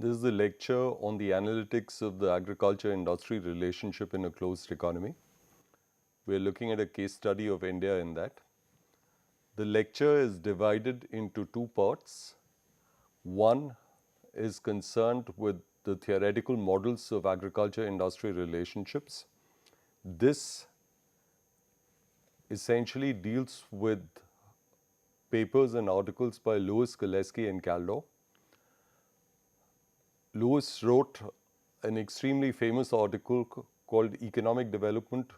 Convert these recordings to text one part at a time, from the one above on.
This is the lecture on the analytics of the agriculture-industry relationship in a closed economy. We are looking at a case study of India in that. The lecture is divided into two parts. One is concerned with the theoretical models of agriculture-industry relationships. This essentially deals with papers and articles by Lewis, Gillespie and Caldo. Lewis wrote an extremely famous article called Economic Development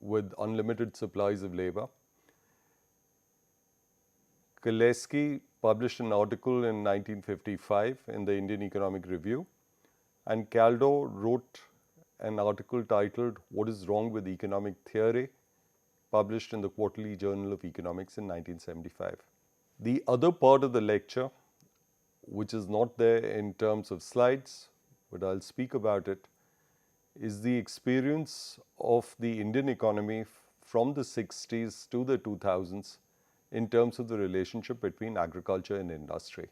with Unlimited Supplies of Labor. Gillespie published an article in 1955 in the Indian Economic Review, and Caldo wrote an article titled What is Wrong with Economic Theory, published in the Quarterly Journal of Economics in 1975. The other part of the lecture, which is not there in terms of slides, but I'll speak about it, is the experience of the Indian economy from the 60s to the 2000s in terms of the relationship between agriculture and industry.